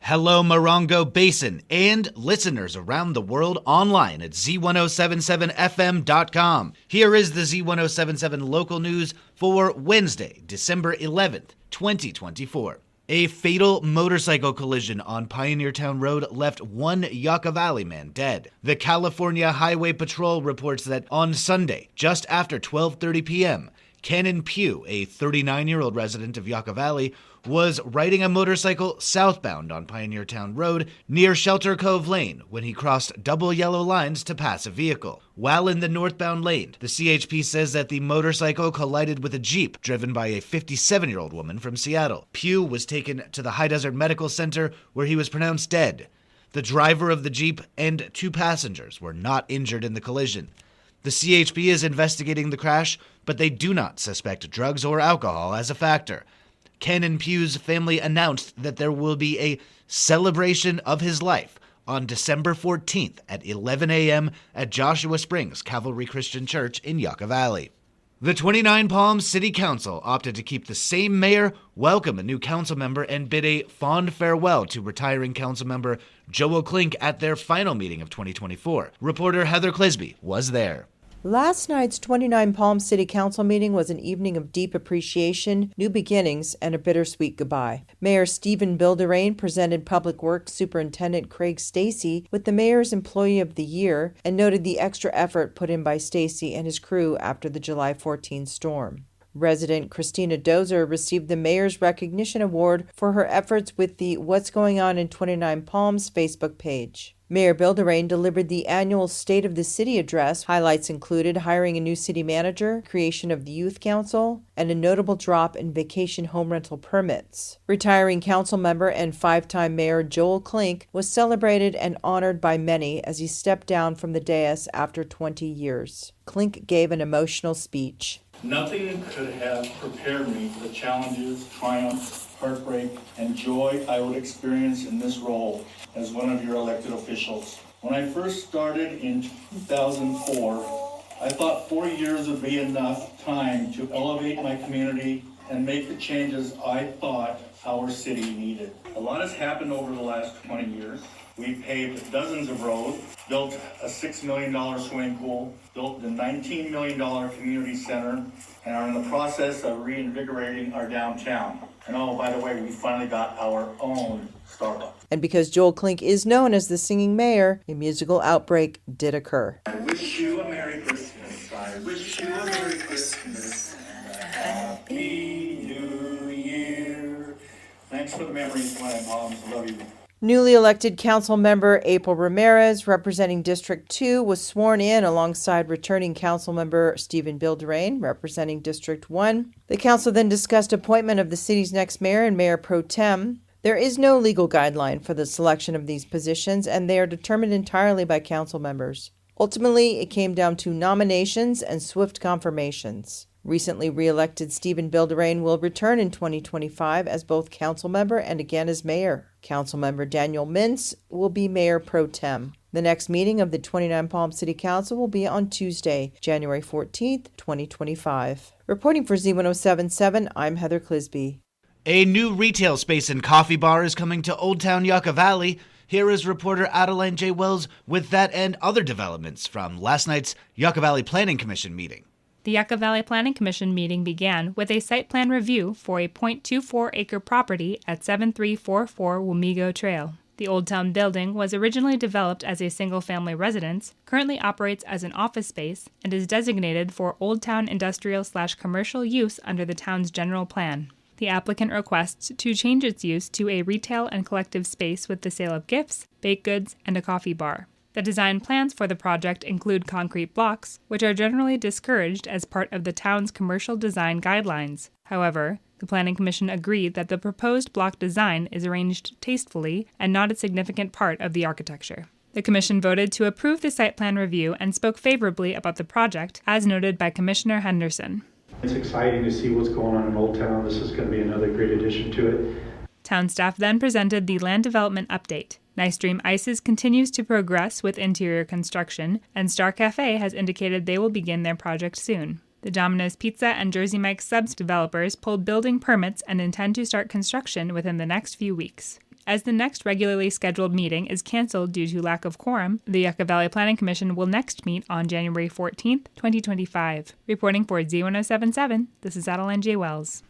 Hello, Morongo Basin, and listeners around the world online at Z107.7 FM.com. Here is the Z107.7 local news for Wednesday, December 11th, 2024. A fatal motorcycle collision on Pioneertown Road left one Yucca Valley man dead. The California Highway Patrol reports that on Sunday, just after 12:30 p.m., Cannon Pugh, a 39-year-old resident of Yucca Valley, was riding a motorcycle southbound on Pioneertown Road near Shelter Cove Lane when he crossed double yellow lines to pass a vehicle. While in the northbound lane, the CHP says that the motorcycle collided with a Jeep driven by a 57-year-old woman from Seattle. Pugh was taken to the High Desert Medical Center where he was pronounced dead. The driver of the Jeep and two passengers were not injured in the collision. The CHP is investigating the crash, but they do not suspect drugs or alcohol as a factor. Cannon Pugh's family announced that there will be a celebration of his life on December 14th at 11 a.m. at Joshua Springs Cavalry Christian Church in Yucca Valley. The 29 Palms City Council opted to keep the same mayor, welcome a new council member, and bid a fond farewell to retiring council member Joel Klink at their final meeting of 2024. Reporter Heather Clisby was there. Last night's 29 Palms City Council meeting was an evening of deep appreciation, new beginnings, and a bittersweet goodbye. Mayor Stephen Bilderain presented Public Works Superintendent Craig Stacy with the Mayor's Employee of the Year and noted the extra effort put in by Stacy and his crew after the July 14 storm. Resident Christina Dozer received the Mayor's Recognition Award for her efforts with the What's Going On in 29 Palms Facebook page. Mayor Bilderain delivered the annual State of the City address. Highlights included hiring a new city manager, creation of the Youth Council, and a notable drop in vacation home rental permits. Retiring council member and five-time Mayor Joel Klink was celebrated and honored by many as he stepped down from the dais after 20 years. Klink gave an emotional speech. Nothing could have prepared me for the challenges, triumphs, heartbreak, and joy I would experience in this role as one of your elected officials. When I first started in 2004, I thought 4 years would be enough time to elevate my community and make the changes I thought our city needed. A lot has happened over the last 20 years. We paved dozens of roads, built a $6 million swimming pool, built the $19 million community center, and are in the process of reinvigorating our downtown. And oh, by the way, we finally got our own Starbucks. And because Joel Klink is known as the singing mayor, a musical outbreak did occur. I wish you a Merry Christmas. I wish you a Merry Christmas. Happy New Year. Thanks for the memories, Glenn. Moms, love you. Newly elected council member April Ramirez, representing District 2, was sworn in alongside returning council member Stephen Bilderain, representing District 1. The council then discussed appointment of the city's next mayor and mayor pro tem. There is no legal guideline for the selection of these positions, and they are determined entirely by council members. Ultimately, it came down to nominations and swift confirmations. Recently re-elected Stephen Bilderain will return in 2025 as both council member and again as mayor. Council member Daniel Mintz will be mayor pro tem. The next meeting of the 29 Palms City Council will be on Tuesday, January 14th, 2025. Reporting for Z107.7, I'm Heather Clisby. A new retail space and coffee bar is coming to Old Town Yucca Valley. Here is reporter Adeline J. Wells with that and other developments from last night's Yucca Valley Planning Commission meeting. The Yucca Valley Planning Commission meeting began with a site plan review for a .24-acre property at 7344 Wamego Trail. The Old Town building was originally developed as a single-family residence, currently operates as an office space, and is designated for Old Town industrial/commercial use under the town's general plan. The applicant requests to change its use to a retail and collective space with the sale of gifts, baked goods, and a coffee bar. The design plans for the project include concrete blocks, which are generally discouraged as part of the town's commercial design guidelines. However, the Planning Commission agreed that the proposed block design is arranged tastefully and not a significant part of the architecture. The Commission voted to approve the site plan review and spoke favorably about the project, as noted by Commissioner Henderson. It's exciting to see what's going on in Old Town. This is going to be another great addition to it. Town staff then presented the land development update. Nice Dream Ices continues to progress with interior construction, and Star Cafe has indicated they will begin their project soon. The Domino's Pizza and Jersey Mike's Subs developers pulled building permits and intend to start construction within the next few weeks. As the next regularly scheduled meeting is canceled due to lack of quorum, the Yucca Valley Planning Commission will next meet on January 14th, 2025. Reporting for Z107.7, this is Adeline J. Wells.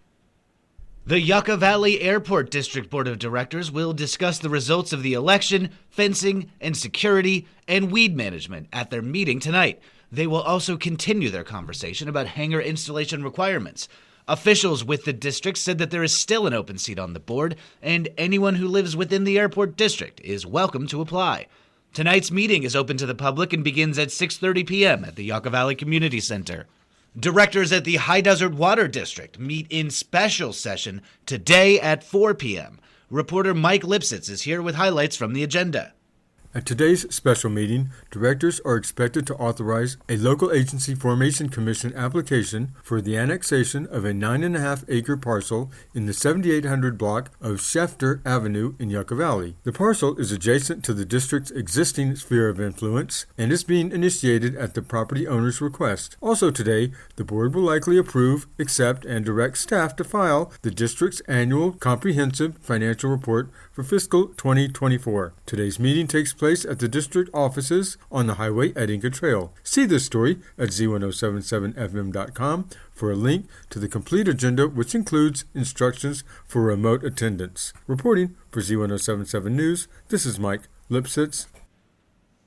The Yucca Valley Airport District Board of Directors will discuss the results of the election, fencing and security, and weed management at their meeting tonight. They will also continue their conversation about hangar installation requirements. Officials with the district said that there is still an open seat on the board, and anyone who lives within the airport district is welcome to apply. Tonight's meeting is open to the public and begins at 6:30 p.m. at the Yucca Valley Community Center. Directors at the High Desert Water District meet in special session today at 4 p.m. Reporter Mike Lipsitz is here with highlights from the agenda. At today's special meeting, directors are expected to authorize a local agency formation commission application for the annexation of a 9.5-acre parcel in the 7800 block of Schefter Avenue in Yucca Valley. The parcel is adjacent to the district's existing sphere of influence and is being initiated at the property owner's request. Also today, the board will likely approve, accept, and direct staff to file the district's annual comprehensive financial report for fiscal 2024. Today's meeting takes place at the district offices on the highway at Inca Trail. See this story at Z107.7fm.com for a link to the complete agenda, which includes instructions for remote attendance. Reporting for Z107.7 News, this is Mike Lipsitz.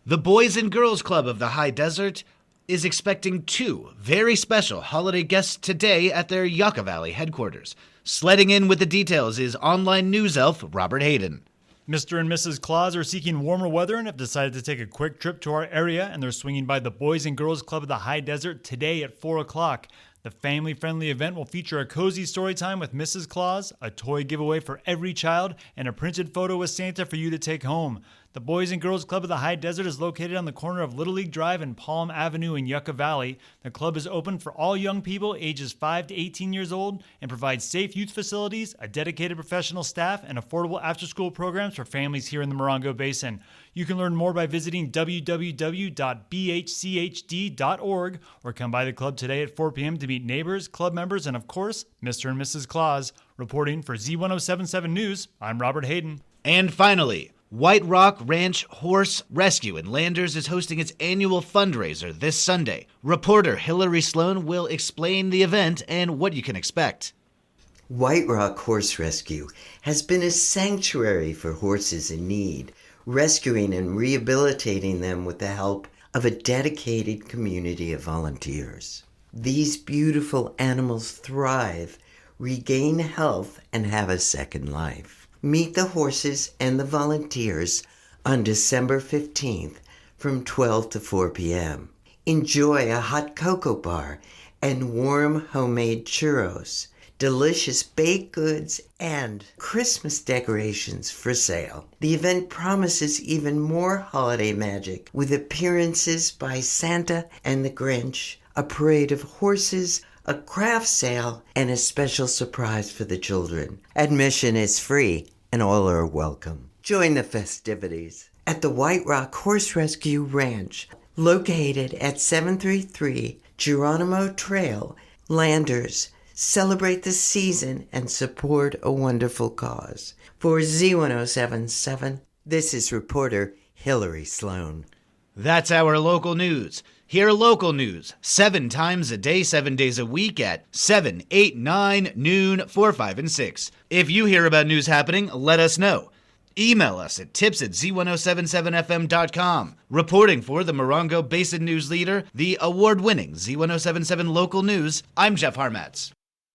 The Boys and Girls Club of the High Desert is expecting two very special holiday guests today at their Yucca Valley headquarters. Sledding in with the details is online news elf Robert Hayden. Mr. and Mrs. Claus are seeking warmer weather and have decided to take a quick trip to our area, and they're swinging by the Boys and Girls Club of the High Desert today at 4 o'clock. The family-friendly event will feature a cozy story time with Mrs. Claus, a toy giveaway for every child, and a printed photo with Santa for you to take home. The Boys and Girls Club of the High Desert is located on the corner of Little League Drive and Palm Avenue in Yucca Valley. The club is open for all young people ages 5 to 18 years old and provides safe youth facilities, a dedicated professional staff, and affordable after-school programs for families here in the Morongo Basin. You can learn more by visiting www.bhchd.org or come by the club today at 4 p.m. to meet neighbors, club members, and of course, Mr. and Mrs. Claus. Reporting for Z107.7 News, I'm Robert Hayden. And finally, White Rock Ranch Horse Rescue in Landers is hosting its annual fundraiser this Sunday. Reporter Hillary Sloan will explain the event and what you can expect. White Rock Horse Rescue has been a sanctuary for horses in need, rescuing and rehabilitating them with the help of a dedicated community of volunteers. These beautiful animals thrive, regain health, and have a second life. Meet the horses and the volunteers on December 15th from 12 to 4 p.m. Enjoy a hot cocoa bar and warm homemade churros, delicious baked goods, and Christmas decorations for sale. The event promises even more holiday magic with appearances by Santa and the Grinch, a parade of horses, a craft sale, and a special surprise for the children. Admission is free and all are welcome. Join the festivities at the White Rock Horse Rescue Ranch, located at 733 Geronimo Trail, Landers. Celebrate the season and support a wonderful cause. For Z107.7, this is reporter Hillary Sloan. That's our local news. Hear local news 7 times a day, 7 days a week at 7, 8, 9, noon, 4, 5, and 6. If you hear about news happening, let us know. Email us at tips@z1077fm.com. Reporting for the Morongo Basin News Leader, the award-winning Z1077 Local News, I'm Jeff Harmatz.